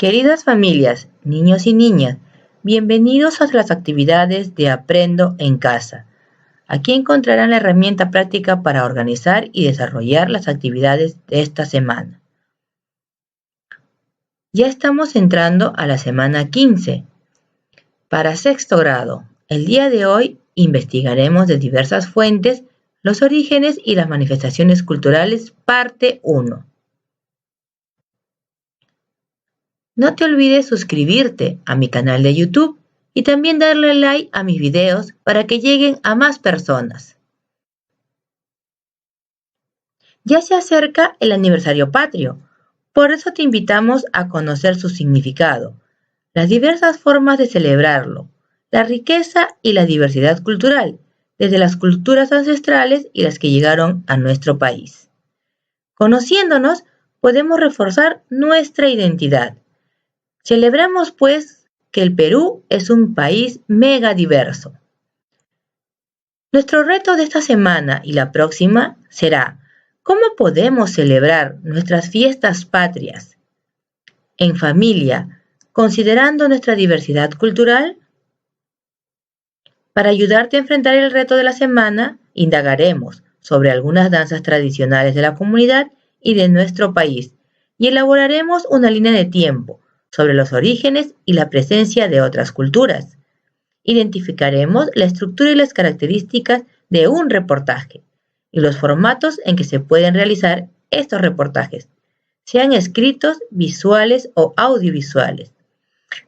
Queridas familias, niños y niñas, bienvenidos a las actividades de Aprendo en Casa. Aquí encontrarán la herramienta práctica para organizar y desarrollar las actividades de esta semana. Ya estamos entrando a la semana 15. Para sexto grado, el día de hoy investigaremos de diversas fuentes los orígenes y las manifestaciones culturales, parte 1. No te olvides suscribirte a mi canal de YouTube y también darle like a mis videos para que lleguen a más personas. Ya se acerca el aniversario patrio, por eso te invitamos a conocer su significado, las diversas formas de celebrarlo, la riqueza y la diversidad cultural, desde las culturas ancestrales y las que llegaron a nuestro país. Conociéndonos, podemos reforzar nuestra identidad. Celebramos, pues, que el Perú es un país mega diverso. Nuestro reto de esta semana y la próxima será ¿cómo podemos celebrar nuestras fiestas patrias en familia, considerando nuestra diversidad cultural? Para ayudarte a enfrentar el reto de la semana, indagaremos sobre algunas danzas tradicionales de la comunidad y de nuestro país y elaboraremos una línea de tiempo sobre los orígenes y la presencia de otras culturas. Identificaremos la estructura y las características de un reportaje y los formatos en que se pueden realizar estos reportajes, sean escritos, visuales o audiovisuales.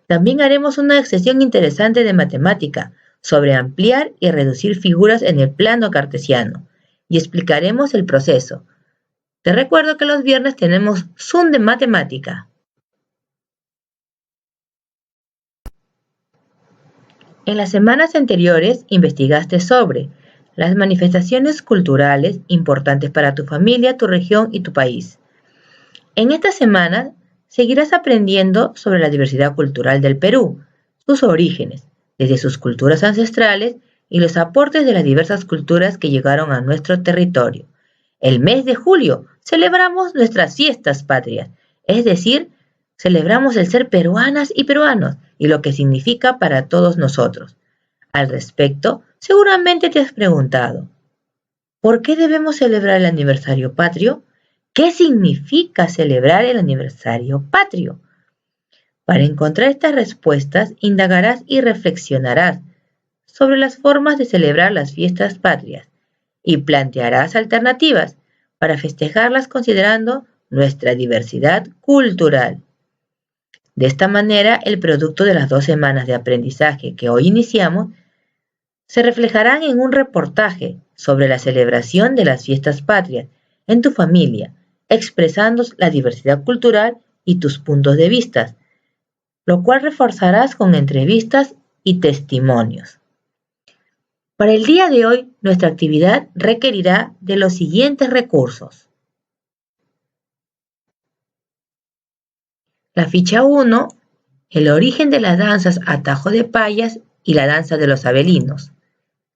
También haremos una sesión interesante de matemática sobre ampliar y reducir figuras en el plano cartesiano y explicaremos el proceso. Te recuerdo que los viernes tenemos Zoom de matemática. En las semanas anteriores investigaste sobre las manifestaciones culturales importantes para tu familia, tu región y tu país. En esta semana seguirás aprendiendo sobre la diversidad cultural del Perú, sus orígenes, desde sus culturas ancestrales y los aportes de las diversas culturas que llegaron a nuestro territorio. El mes de julio celebramos nuestras fiestas patrias, es decir, celebramos el ser peruanas y peruanos y lo que significa para todos nosotros. Al respecto, seguramente te has preguntado, ¿por qué debemos celebrar el aniversario patrio? ¿Qué significa celebrar el aniversario patrio? Para encontrar estas respuestas, indagarás y reflexionarás sobre las formas de celebrar las fiestas patrias y plantearás alternativas para festejarlas considerando nuestra diversidad cultural. De esta manera, el producto de las 2 semanas de aprendizaje que hoy iniciamos se reflejarán en un reportaje sobre la celebración de las fiestas patrias en tu familia, expresando la diversidad cultural y tus puntos de vista, lo cual reforzarás con entrevistas y testimonios. Para el día de hoy, nuestra actividad requerirá de los siguientes recursos. La ficha 1, el origen de las danzas Atajo de Payas y la danza de los Abelinos.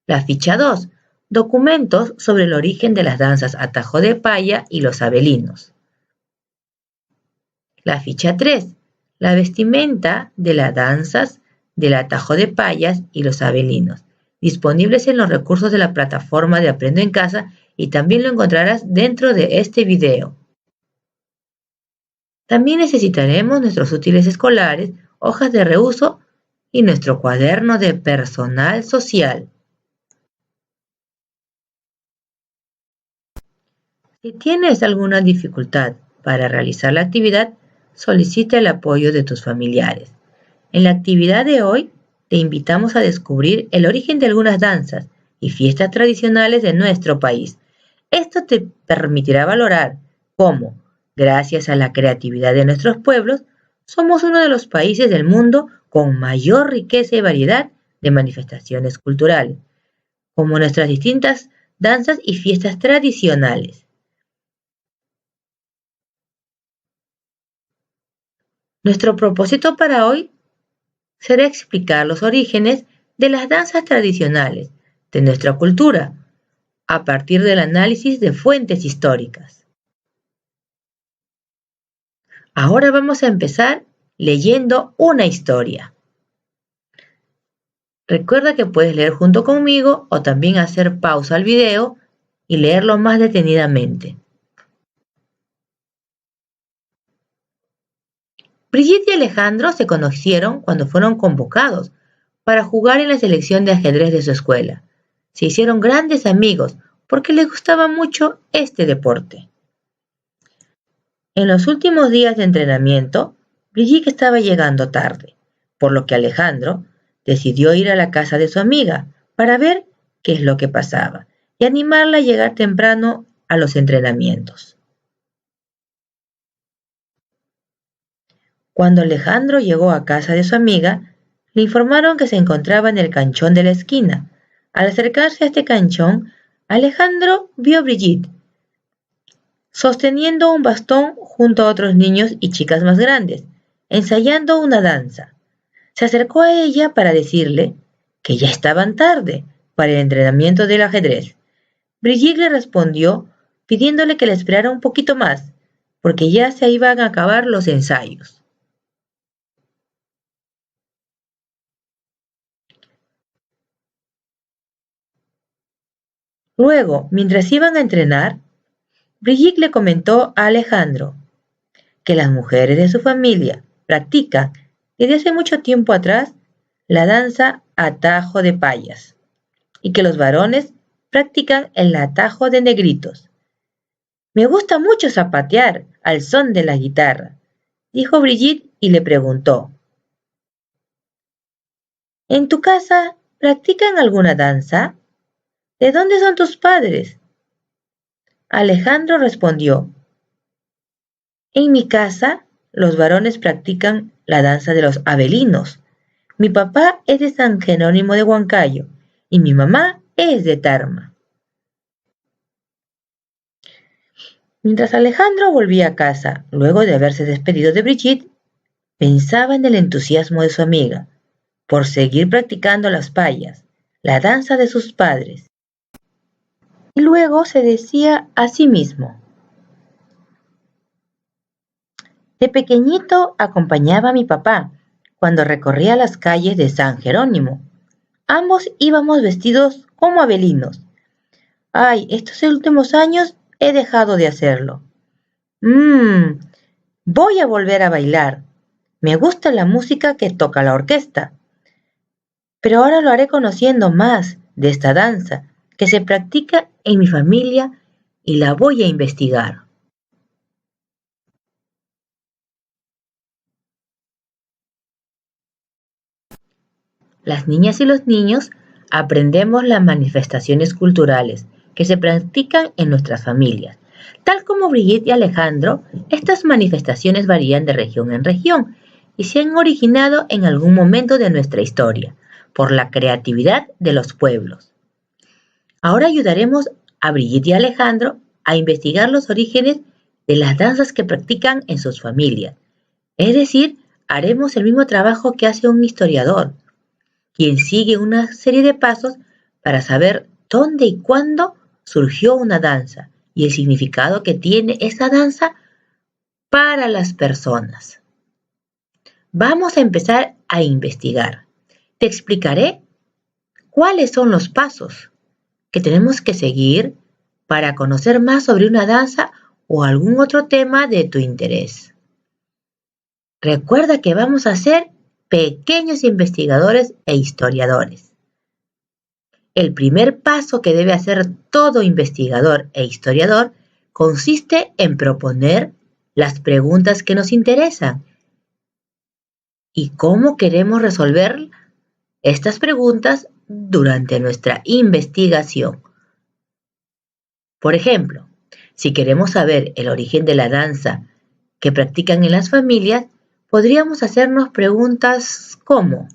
La ficha 2, documentos sobre el origen de las danzas Atajo de Paya y los Abelinos. La ficha 3, la vestimenta de las danzas del Atajo de Payas y los Abelinos, disponibles en los recursos de la plataforma de Aprendo en Casa y también lo encontrarás dentro de este video. También necesitaremos nuestros útiles escolares, hojas de reuso y nuestro cuaderno de personal social. Si tienes alguna dificultad para realizar la actividad, solicita el apoyo de tus familiares. En la actividad de hoy, te invitamos a descubrir el origen de algunas danzas y fiestas tradicionales de nuestro país. Esto te permitirá valorar cómo, gracias a la creatividad de nuestros pueblos, somos uno de los países del mundo con mayor riqueza y variedad de manifestaciones culturales, como nuestras distintas danzas y fiestas tradicionales. Nuestro propósito para hoy será explicar los orígenes de las danzas tradicionales de nuestra cultura a partir del análisis de fuentes históricas. Ahora vamos a empezar leyendo una historia. Recuerda que puedes leer junto conmigo o también hacer pausa al video y leerlo más detenidamente. Brigitte y Alejandro se conocieron cuando fueron convocados para jugar en la selección de ajedrez de su escuela. Se hicieron grandes amigos porque les gustaba mucho este deporte. En los últimos días de entrenamiento, Brigitte estaba llegando tarde, por lo que Alejandro decidió ir a la casa de su amiga para ver qué es lo que pasaba y animarla a llegar temprano a los entrenamientos. Cuando Alejandro llegó a casa de su amiga, le informaron que se encontraba en el canchón de la esquina. Al acercarse a este canchón, Alejandro vio a Brigitte sosteniendo un bastón junto a otros niños y chicas más grandes, ensayando una danza. Se acercó a ella para decirle que ya estaban tarde para el entrenamiento del ajedrez. Brigitte le respondió pidiéndole que la esperara un poquito más, porque ya se iban a acabar los ensayos. Luego, mientras iban a entrenar, Brigitte le comentó a Alejandro que las mujeres de su familia practican desde hace mucho tiempo atrás la danza atajo de payas y que los varones practican el atajo de negritos. Me gusta mucho zapatear al son de la guitarra, dijo Brigitte y le preguntó, ¿en tu casa practican alguna danza? ¿De dónde son tus padres? Alejandro respondió, en mi casa los varones practican la danza de los abelinos. Mi papá es de San Jerónimo de Huancayo y mi mamá es de Tarma. Mientras Alejandro volvía a casa, luego de haberse despedido de Brigitte, pensaba en el entusiasmo de su amiga por seguir practicando las payas, la danza de sus padres. Y luego se decía a sí mismo, de pequeñito acompañaba a mi papá cuando recorría las calles de San Jerónimo. Ambos íbamos vestidos como abelinos. Ay, estos últimos años he dejado de hacerlo. Voy a volver a bailar. Me gusta la música que toca la orquesta. Pero ahora lo haré conociendo más de esta danza que se practica en mi familia y la voy a investigar. Las niñas y los niños aprendemos las manifestaciones culturales que se practican en nuestras familias. Tal como Brigitte y Alejandro, estas manifestaciones varían de región en región y se han originado en algún momento de nuestra historia por la creatividad de los pueblos. Ahora ayudaremos a Brigitte y Alejandro a investigar los orígenes de las danzas que practican en sus familias. Es decir, haremos el mismo trabajo que hace un historiador, quien sigue una serie de pasos para saber dónde y cuándo surgió una danza y el significado que tiene esa danza para las personas. Vamos a empezar a investigar. Te explicaré cuáles son los pasos que tenemos que seguir para conocer más sobre una danza o algún otro tema de tu interés. Recuerda que vamos a ser pequeños investigadores e historiadores. El primer paso que debe hacer todo investigador e historiador consiste en proponer las preguntas que nos interesan y cómo queremos resolver estas preguntas durante nuestra investigación. Por ejemplo, si queremos saber el origen de la danza que practican en las familias, podríamos hacernos preguntas como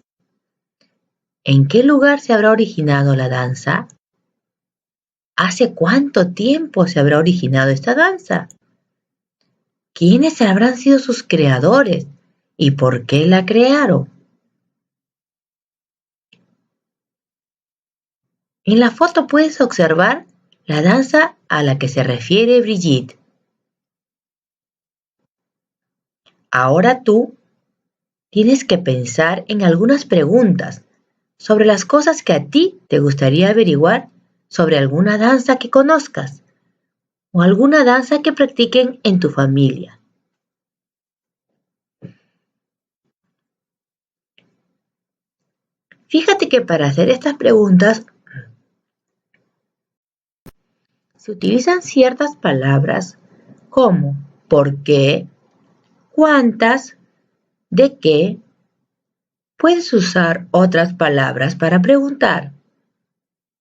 ¿en qué lugar se habrá originado la danza? ¿Hace cuánto tiempo se habrá originado esta danza? ¿Quiénes habrán sido sus creadores y por qué la crearon? En la foto puedes observar la danza a la que se refiere Brigitte. Ahora tú tienes que pensar en algunas preguntas sobre las cosas que a ti te gustaría averiguar sobre alguna danza que conozcas o alguna danza que practiquen en tu familia. Fíjate que para hacer estas preguntas se utilizan ciertas palabras como ¿por qué?, ¿cuántas?, ¿de qué? Puedes usar otras palabras para preguntar.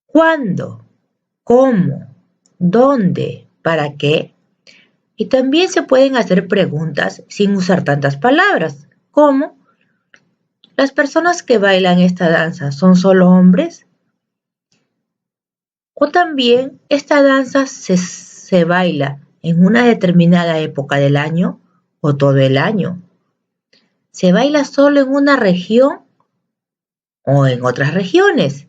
¿Cuándo? ¿Cómo? ¿Dónde? ¿Para qué? Y también se pueden hacer preguntas sin usar tantas palabras, como ¿las personas que bailan esta danza son solo hombres? O también, ¿esta danza se baila en una determinada época del año o todo el año? ¿Se baila solo en una región o en otras regiones?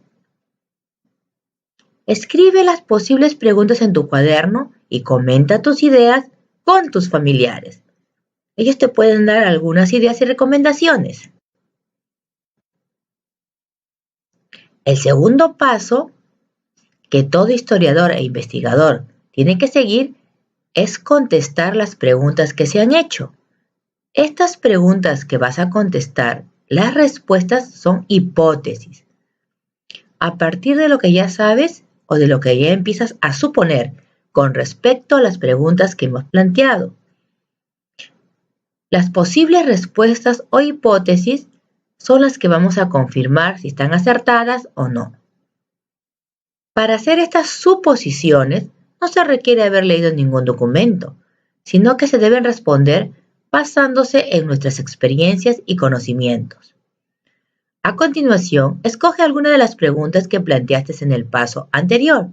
Escribe las posibles preguntas en tu cuaderno y comenta tus ideas con tus familiares. Ellos te pueden dar algunas ideas y recomendaciones. El segundo paso que todo historiador e investigador tiene que seguir es contestar las preguntas que se han hecho. Estas preguntas que vas a contestar, las respuestas son hipótesis. A partir de lo que ya sabes o de lo que ya empiezas a suponer con respecto a las preguntas que hemos planteado. Las posibles respuestas o hipótesis son las que vamos a confirmar si están acertadas o no. Para hacer estas suposiciones no se requiere haber leído ningún documento, sino que se deben responder basándose en nuestras experiencias y conocimientos. A continuación, escoge alguna de las preguntas que planteaste en el paso anterior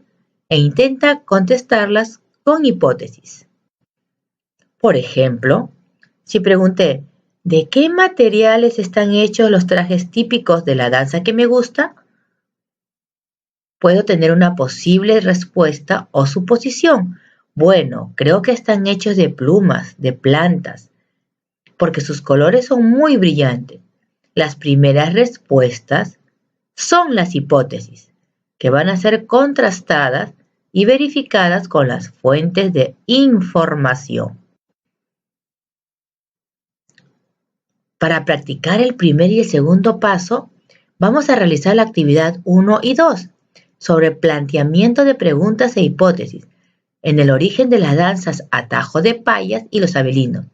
e intenta contestarlas con hipótesis. Por ejemplo, si pregunté, ¿de qué materiales están hechos los trajes típicos de la danza que me gusta? Puedo tener una posible respuesta o suposición. Bueno, creo que están hechos de plumas, de plantas, porque sus colores son muy brillantes. Las primeras respuestas son las hipótesis, que van a ser contrastadas y verificadas con las fuentes de información. Para practicar el primer y el segundo paso, vamos a realizar la actividad 1 y 2 sobre planteamiento de preguntas e hipótesis en el origen de las danzas Atajo de Payas y los Abelinos,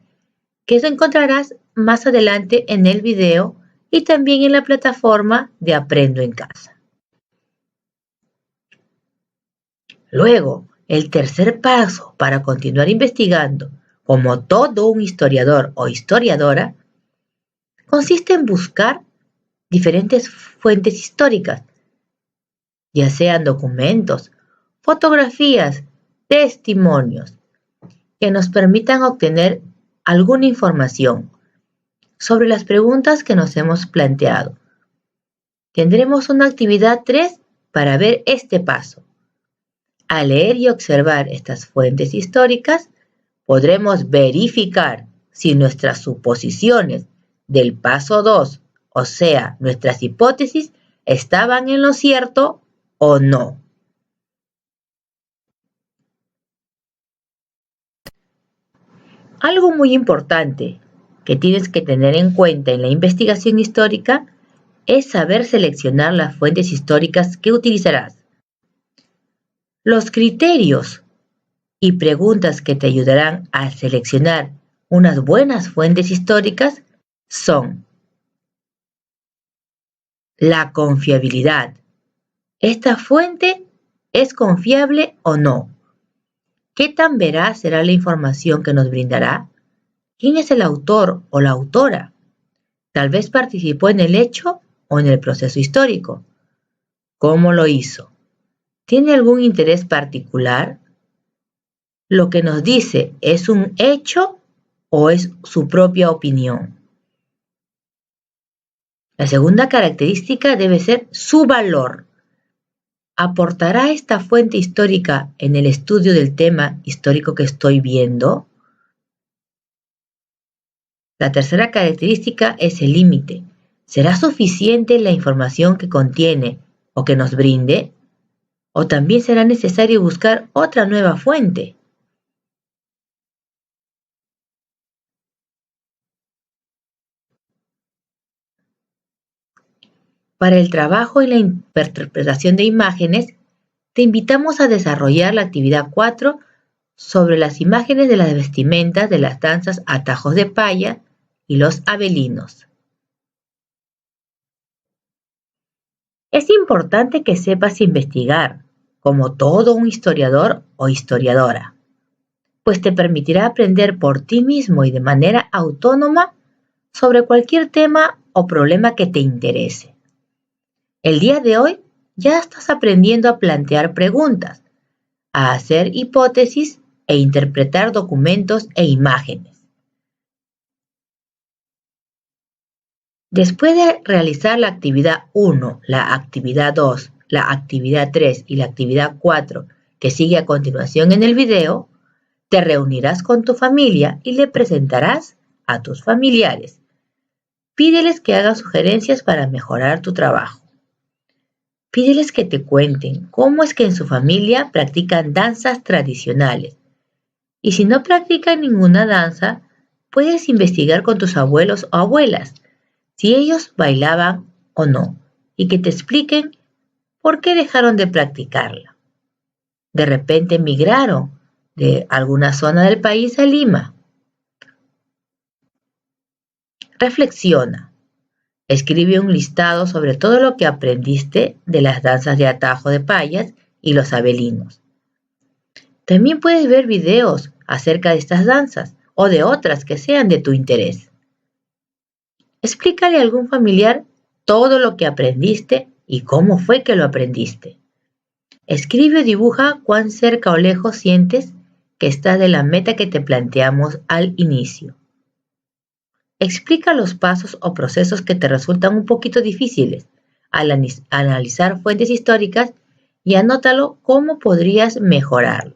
que eso encontrarás más adelante en el video y también en la plataforma de Aprendo en Casa. Luego, el tercer paso para continuar investigando como todo un historiador o historiadora consiste en buscar diferentes fuentes históricas, ya sean documentos, fotografías, testimonios, que nos permitan obtener alguna información sobre las preguntas que nos hemos planteado. Tendremos una actividad 3 para ver este paso. Al leer y observar estas fuentes históricas, podremos verificar si nuestras suposiciones del paso 2, o sea, nuestras hipótesis, estaban en lo cierto o no. Algo muy importante que tienes que tener en cuenta en la investigación histórica es saber seleccionar las fuentes históricas que utilizarás. Los criterios y preguntas que te ayudarán a seleccionar unas buenas fuentes históricas son la confiabilidad. ¿Esta fuente es confiable o no? ¿Qué tan veraz será la información que nos brindará? ¿Quién es el autor o la autora? Tal vez participó en el hecho o en el proceso histórico. ¿Cómo lo hizo? ¿Tiene algún interés particular? ¿Lo que nos dice es un hecho o es su propia opinión? La segunda característica debe ser su valor. ¿Aportará esta fuente histórica en el estudio del tema histórico que estoy viendo? La tercera característica es el límite. ¿Será suficiente la información que contiene o que nos brinde? ¿O también será necesario buscar otra nueva fuente? Para el trabajo y la interpretación de imágenes, te invitamos a desarrollar la actividad 4 sobre las imágenes de las vestimentas de las danzas Atajos de Paya y los Abelinos. Es importante que sepas investigar, como todo un historiador o historiadora, pues te permitirá aprender por ti mismo y de manera autónoma sobre cualquier tema o problema que te interese. El día de hoy ya estás aprendiendo a plantear preguntas, a hacer hipótesis e interpretar documentos e imágenes. Después de realizar la actividad 1, la actividad 2, la actividad 3 y la actividad 4 que sigue a continuación en el video, te reunirás con tu familia y le presentarás a tus familiares. Pídeles que hagan sugerencias para mejorar tu trabajo. Pídeles que te cuenten cómo es que en su familia practican danzas tradicionales. Y si no practican ninguna danza, puedes investigar con tus abuelos o abuelas si ellos bailaban o no, y que te expliquen por qué dejaron de practicarla. De repente migraron de alguna zona del país a Lima. Reflexiona. Escribe un listado sobre todo lo que aprendiste de las danzas de Atajo de Payas y los Abelinos. También puedes ver videos acerca de estas danzas o de otras que sean de tu interés. Explícale a algún familiar todo lo que aprendiste y cómo fue que lo aprendiste. Escribe o dibuja cuán cerca o lejos sientes que estás de la meta que te planteamos al inicio. Explica los pasos o procesos que te resultan un poquito difíciles al analizar fuentes históricas y anótalo cómo podrías mejorarlo.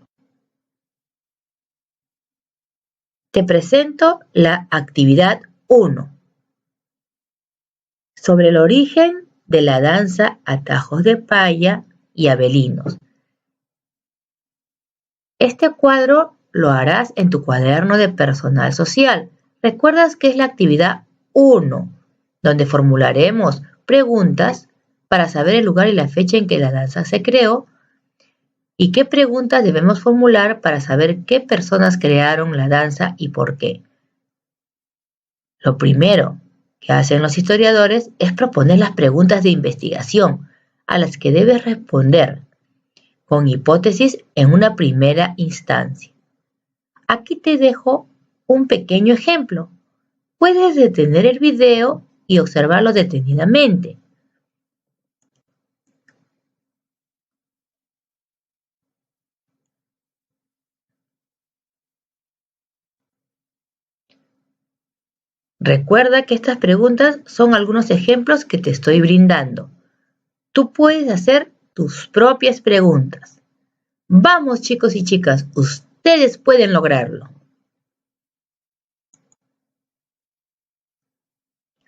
Te presento la actividad 1 sobre el origen de la danza Atajos de Paya y Abelinos. Este cuadro lo harás en tu cuaderno de personal social. ¿Recuerdas que es la actividad 1, donde formularemos preguntas para saber el lugar y la fecha en que la danza se creó? ¿Y qué preguntas debemos formular para saber qué personas crearon la danza y por qué? Lo primero que hacen los historiadores es proponer las preguntas de investigación a las que debes responder con hipótesis en una primera instancia. Aquí te dejo un pequeño ejemplo. Puedes detener el video y observarlo detenidamente. Recuerda que estas preguntas son algunos ejemplos que te estoy brindando. Tú puedes hacer tus propias preguntas. Vamos, chicos y chicas, ustedes pueden lograrlo.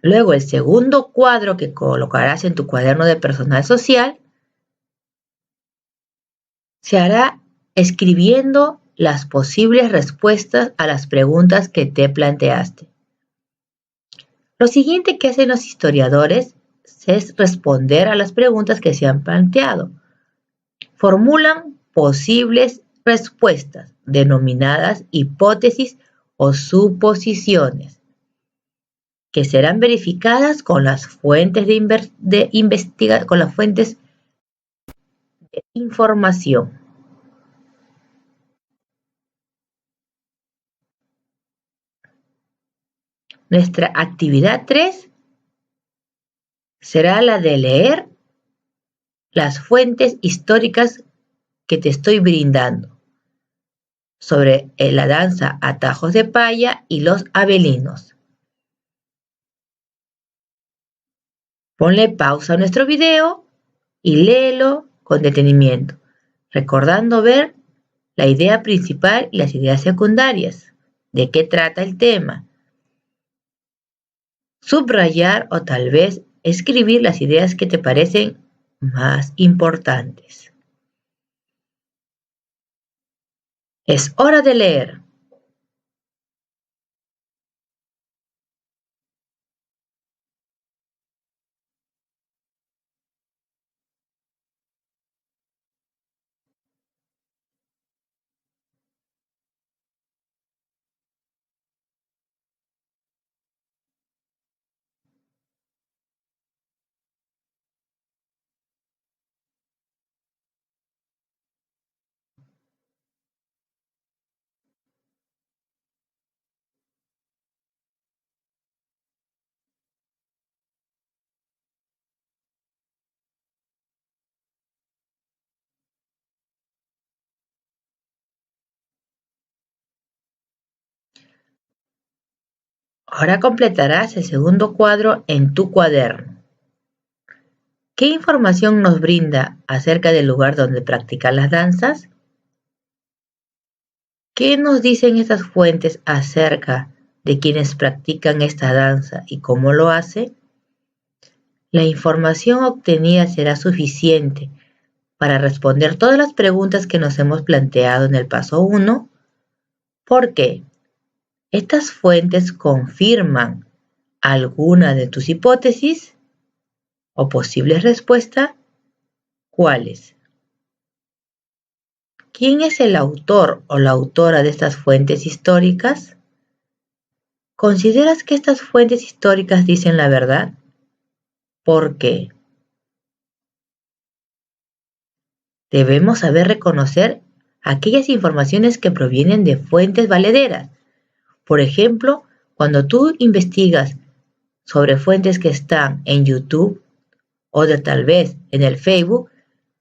Luego, el segundo cuadro que colocarás en tu cuaderno de personal social se hará escribiendo las posibles respuestas a las preguntas que te planteaste. Lo siguiente que hacen los historiadores es responder a las preguntas que se han planteado. Formulan posibles respuestas, denominadas hipótesis o suposiciones, que serán verificadas con las fuentes de información. Nuestra actividad 3 será la de leer las fuentes históricas que te estoy brindando sobre la danza Atajos de Paya y los Abelinos. Ponle pausa a nuestro video y léelo con detenimiento, recordando ver la idea principal y las ideas secundarias, de qué trata el tema, subrayar o tal vez escribir las ideas que te parecen más importantes. Es hora de leer. Ahora completarás el segundo cuadro en tu cuaderno. ¿Qué información nos brinda acerca del lugar donde practican las danzas? ¿Qué nos dicen estas fuentes acerca de quienes practican esta danza y cómo lo hacen? La información obtenida será suficiente para responder todas las preguntas que nos hemos planteado en el paso 1. ¿Por qué? ¿Estas fuentes confirman alguna de tus hipótesis o posibles respuestas? ¿Cuáles? ¿Quién es el autor o la autora de estas fuentes históricas? ¿Consideras que estas fuentes históricas dicen la verdad? ¿Por qué? Debemos saber reconocer aquellas informaciones que provienen de fuentes valederas. Por ejemplo, cuando tú investigas sobre fuentes que están en YouTube o de tal vez en el Facebook,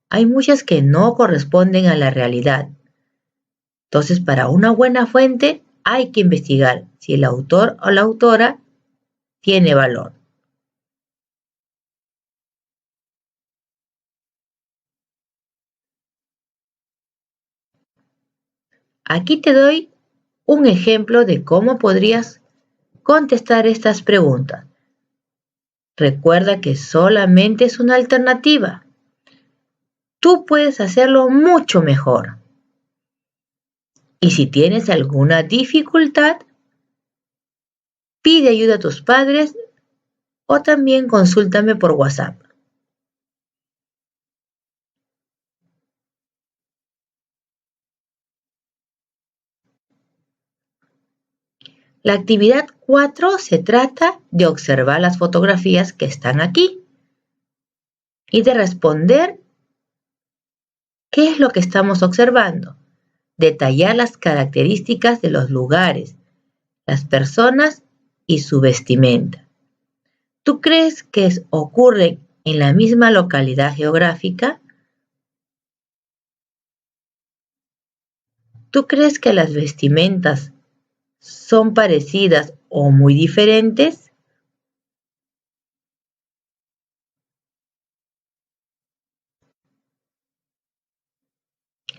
hay muchas que no corresponden a la realidad. Entonces, para una buena fuente hay que investigar si el autor o la autora tiene valor. Aquí te doy un ejemplo de cómo podrías contestar estas preguntas. Recuerda que solamente es una alternativa. Tú puedes hacerlo mucho mejor. Y si tienes alguna dificultad, pide ayuda a tus padres o también consúltame por WhatsApp. La actividad 4 se trata de observar las fotografías que están aquí y de responder qué es lo que estamos observando, detallar las características de los lugares, las personas y su vestimenta. ¿Tú crees que ocurre en la misma localidad geográfica? ¿Tú crees que las vestimentas son parecidas o muy diferentes?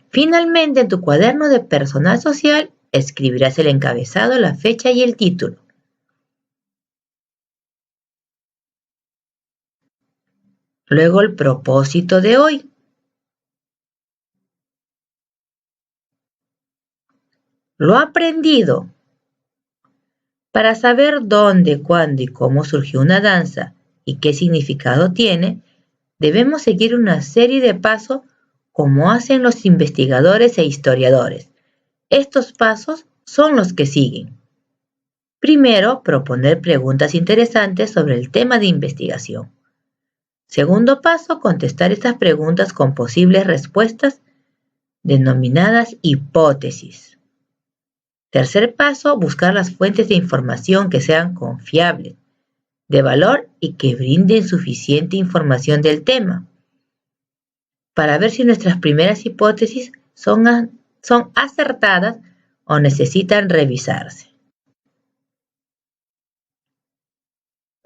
Finalmente, en tu cuaderno de personal social, escribirás el encabezado, la fecha y el título. Luego, el propósito de hoy. Lo aprendido. Para saber dónde, cuándo y cómo surgió una danza y qué significado tiene, debemos seguir una serie de pasos como hacen los investigadores e historiadores. Estos pasos son los que siguen. Primero, proponer preguntas interesantes sobre el tema de investigación. Segundo paso, contestar estas preguntas con posibles respuestas denominadas hipótesis. Tercer paso, buscar las fuentes de información que sean confiables, de valor y que brinden suficiente información del tema, para ver si nuestras primeras hipótesis son acertadas o necesitan revisarse.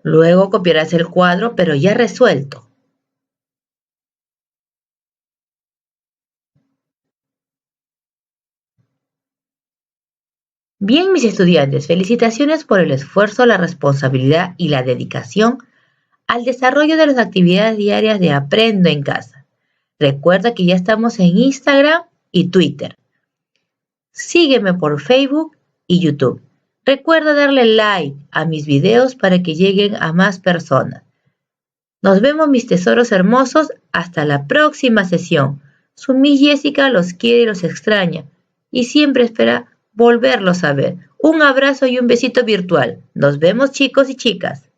Luego copiarás el cuadro, pero ya resuelto. Bien, mis estudiantes, felicitaciones por el esfuerzo, la responsabilidad y la dedicación al desarrollo de las actividades diarias de Aprendo en Casa. Recuerda que ya estamos en Instagram y Twitter. Sígueme por Facebook y YouTube. Recuerda darle like a mis videos para que lleguen a más personas. Nos vemos, mis tesoros hermosos. Hasta la próxima sesión. Su Miss Jessica los quiere y los extraña y siempre espera volverlos a ver. Un abrazo y un besito virtual. Nos vemos, chicos y chicas.